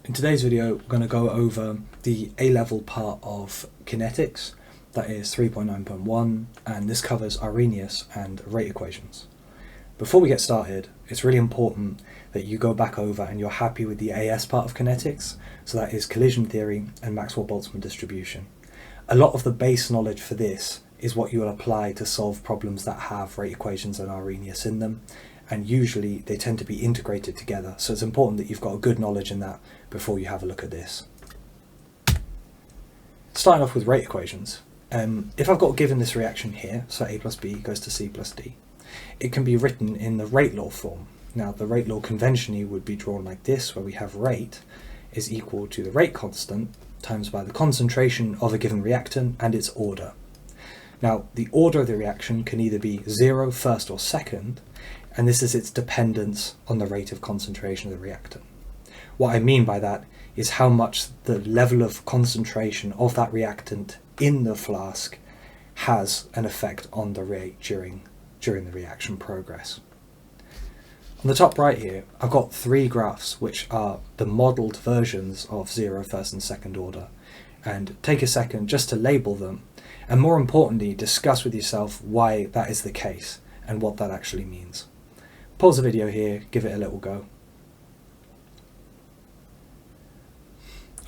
In today's video, we're going to go over the A-level part of kinetics, that is 3.9.1, and this covers Arrhenius and rate equations. Before we get started, it's really important that you go back over and you're happy with the AS part of kinetics, so that is collision theory and Maxwell-Boltzmann distribution. A lot of the base knowledge for this is what you will apply to solve problems that have rate equations and Arrhenius in them, and usually they tend to be integrated together, so it's important that you've got a good knowledge in that before you have a look at this. Starting off with rate equations, if I've got given this reaction here, so A plus B goes to C plus D, it can be written in the rate law form. Now the rate law conventionally would be drawn like this, where we have rate is equal to the rate constant times by the concentration of a given reactant and its order. Now the order of the reaction can either be 0, first or second, and this is its dependence on the rate of concentration of the reactant. What I mean by that is how much the level of concentration of that reactant in the flask has an effect on the rate during the reaction progress. On the top right here, I've got three graphs which are the modelled versions of 0, first and second order, and take a second just to label them, and more importantly discuss with yourself why that is the case and what that actually means. Pause the video here, give it a little go.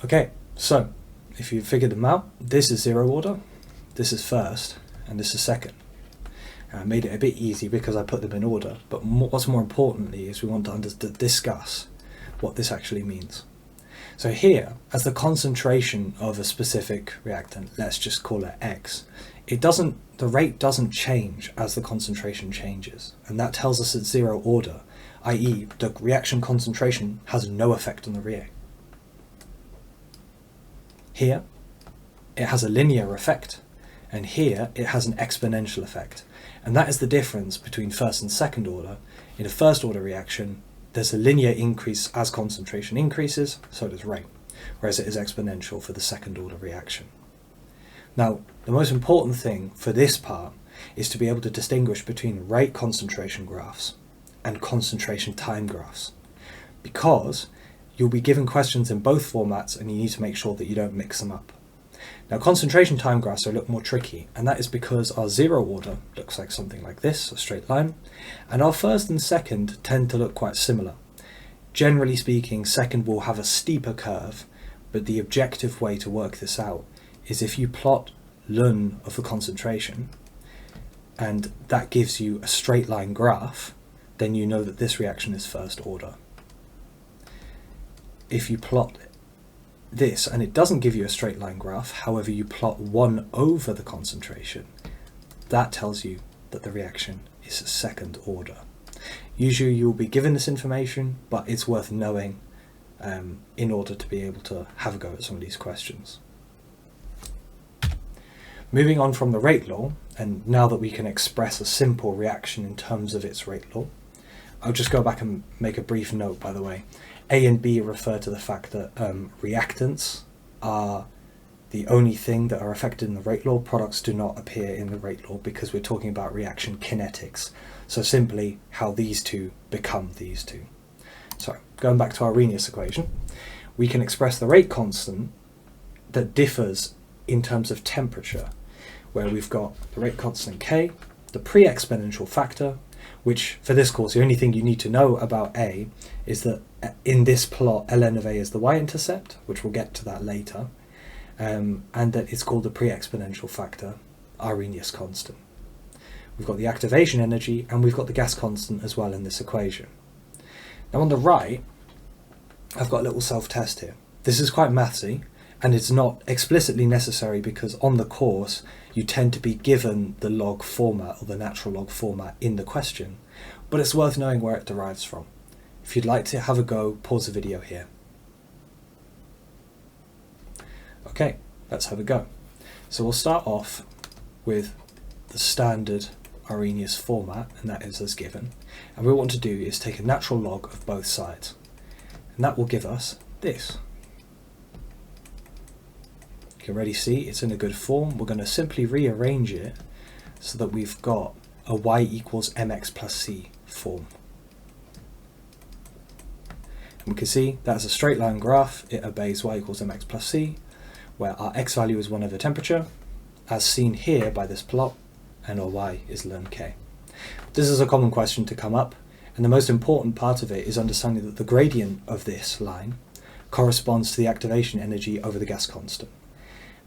Okay, so if you figured them out, this is 0 order, this is first, and this is second. I made it a bit easy because I put them in order, but what's more importantly is we want to discuss what this actually means. So here, as the concentration of a specific reactant, let's just call it X, the rate doesn't change as the concentration changes, and that tells us it's 0 order, i.e. the reaction concentration has no effect on the rate. Here, it has a linear effect, and here it has an exponential effect. And that is the difference between first and second order. In a first order reaction, there's a linear increase as concentration increases, so does rate, whereas it is exponential for the second order reaction. Now, the most important thing for this part is to be able to distinguish between rate concentration graphs and concentration time graphs, because you'll be given questions in both formats and you need to make sure that you don't mix them up. Now concentration time graphs are a little more tricky, and that is because our 0 order looks like something like this, a straight line, and our first and second tend to look quite similar. Generally speaking, second will have a steeper curve, but the objective way to work this out is if you plot ln of the concentration, and that gives you a straight line graph, then you know that this reaction is first order. If you plot this and it doesn't give you a straight line graph, however you plot 1 over the concentration, that tells you that the reaction is second order. Usually you'll be given this information, but it's worth knowing in order to be able to have a go at some of these questions. Moving on from the rate law, and now that we can express a simple reaction in terms of its rate law, I'll just go back and make a brief note, by the way. A and B refer to the fact that reactants are the only thing that are affected in the rate law. Products do not appear in the rate law because we're talking about reaction kinetics. So simply how these two become these two. So going back to our Arrhenius equation, we can express the rate constant that differs in terms of temperature, where we've got the rate constant K, the pre-exponential factor, which for this course the only thing you need to know about A is that in this plot ln of A is the y-intercept, which we'll get to that later, and that it's called the pre-exponential factor, Arrhenius constant. We've got the activation energy and we've got the gas constant as well in this equation. Now on the right I've got a little self-test here. This is quite mathsy and it's not explicitly necessary because on the course you tend to be given the log format or the natural log format in the question, but it's worth knowing where it derives from. If you'd like to have a go, pause the video here. Okay, let's have a go. So we'll start off with the standard Arrhenius format, and that is as given. And what we want to do is take a natural log of both sides, and that will give us this. You can already see it's in a good form. We're going to simply rearrange it so that we've got a y equals mx plus c form. We can see that's a straight line graph. It obeys y equals mx plus c, where our x value is 1 over temperature, as seen here by this plot, and our y is ln k. This is a common question to come up, and the most important part of it is understanding that the gradient of this line corresponds to the activation energy over the gas constant.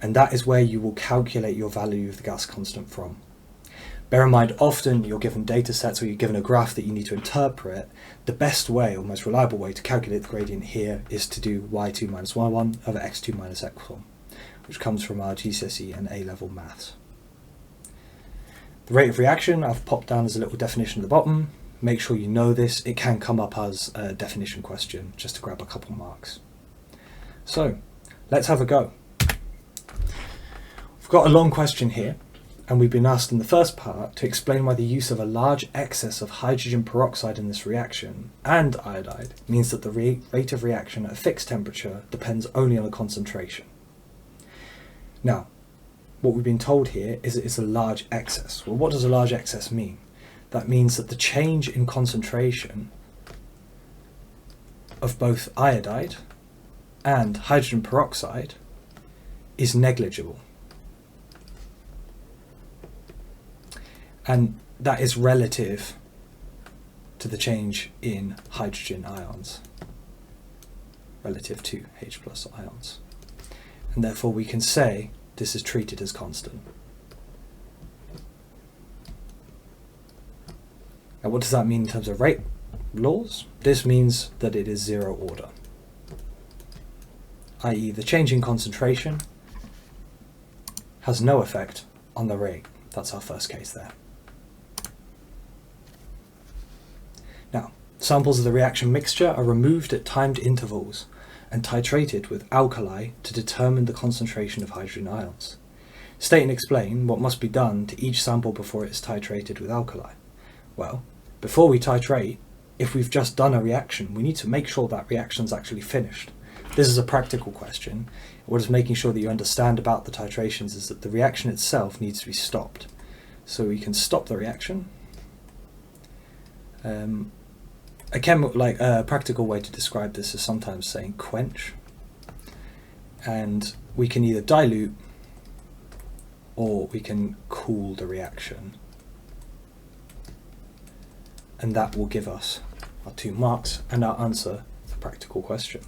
And that is where you will calculate your value of the gas constant from. Bear in mind, often you're given data sets or you're given a graph that you need to interpret. The best way, or most reliable way, to calculate the gradient here is to do y2 minus y1 over x2 minus x1, which comes from our GCSE and A-level maths. The rate of reaction I've popped down as a little definition at the bottom. Make sure you know this. It can come up as a definition question, just to grab a couple marks. So, let's have a go. We've got a long question here, and we've been asked in the first part to explain why the use of a large excess of hydrogen peroxide in this reaction and iodide means that the rate of reaction at a fixed temperature depends only on the concentration. Now, what we've been told here is that it's a large excess. Well, what does a large excess mean? That means that the change in concentration of both iodide and hydrogen peroxide is negligible. And that is relative to the change in hydrogen ions, relative to H plus ions. And therefore we can say this is treated as constant. Now what does that mean in terms of rate laws? This means that it is zero order, i.e. the change in concentration has no effect on the rate. That's our first case there. Now, samples of the reaction mixture are removed at timed intervals and titrated with alkali to determine the concentration of hydrogen ions. State and explain what must be done to each sample before it is titrated with alkali. Well, before we titrate, if we've just done a reaction, we need to make sure that reaction's actually finished. This is a practical question. What is making sure that you understand about the titrations is that the reaction itself needs to be stopped. So we can stop the reaction. A practical way to describe this is sometimes saying quench, and we can either dilute or we can cool the reaction, and that will give us our 2 marks and our answer to the practical question.